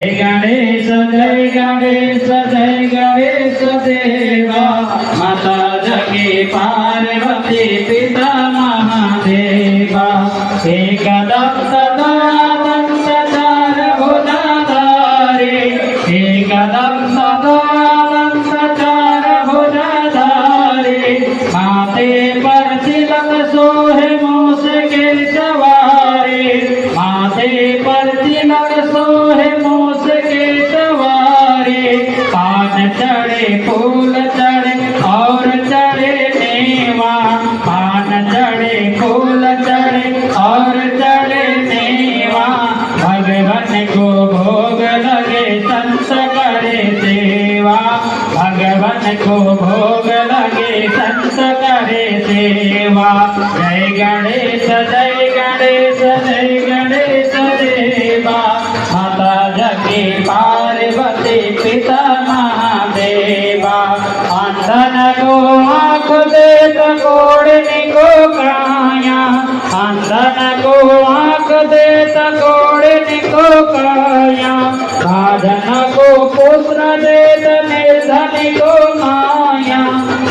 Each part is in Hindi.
गणेश जय गणेश जय गणेश देवा माता जगे पार्वती पिता महादेवा एकदम सदानंद चार भुजाधारे एकदम सदानंद चार भुजाधारे माथे पर तिलक सोहे मूस के सवारे माथे पर तिलक सोहे मूस के सवारे पान चढ़े फूल चढ़े और चढ़े मेवा पान चढ़े फूल चढ़े और चढ़े मेवा भगवान को भोग लगे संत करे सेवा भगवान को भोग लगे संत करे सेवा जय गणेश जय गणेश जय गणेश देवा माता जगे पार्वती पिता महादेवा अंधन को आँख देत कोड़ने को काया अंधन को आँख देत कोड़ने को काया भाजन को पुत्र देत निर्धन को माया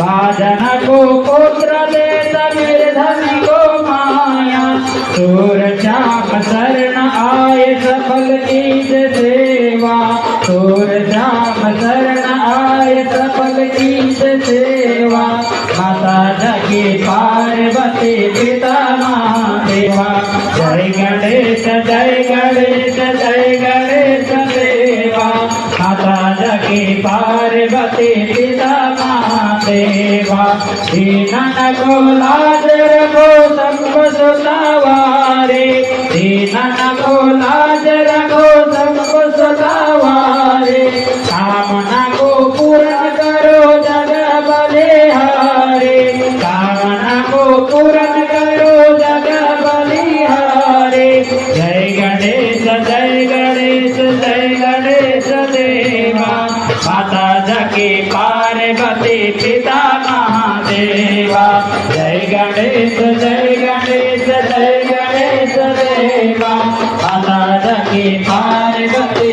भाजन को पुत्र देत निर्धन को माया सूर श्याम शरण आए सफल कीज सेवा सूर श्याम शरण आए सफल कीज सेवा माता जगी पार्वती पिता महादेवा जय गणेश जय गणेश जय गणेश देवा माता जगी पार्वती पिता महादेवा दीनन को लाज रखो सब सुतावारे दीनन को लाज रखो सब सुतावारे कामना को पूर्ण करो जग बलिहारे कामना को पूर्ण करो जग बलिहारे जय गणेश जय गणेश जय गणेश देवा माता जगी पार्वती पिता महादेवा जय गणेश जय गणेश जय गणेश देवा माता जगी पार्वती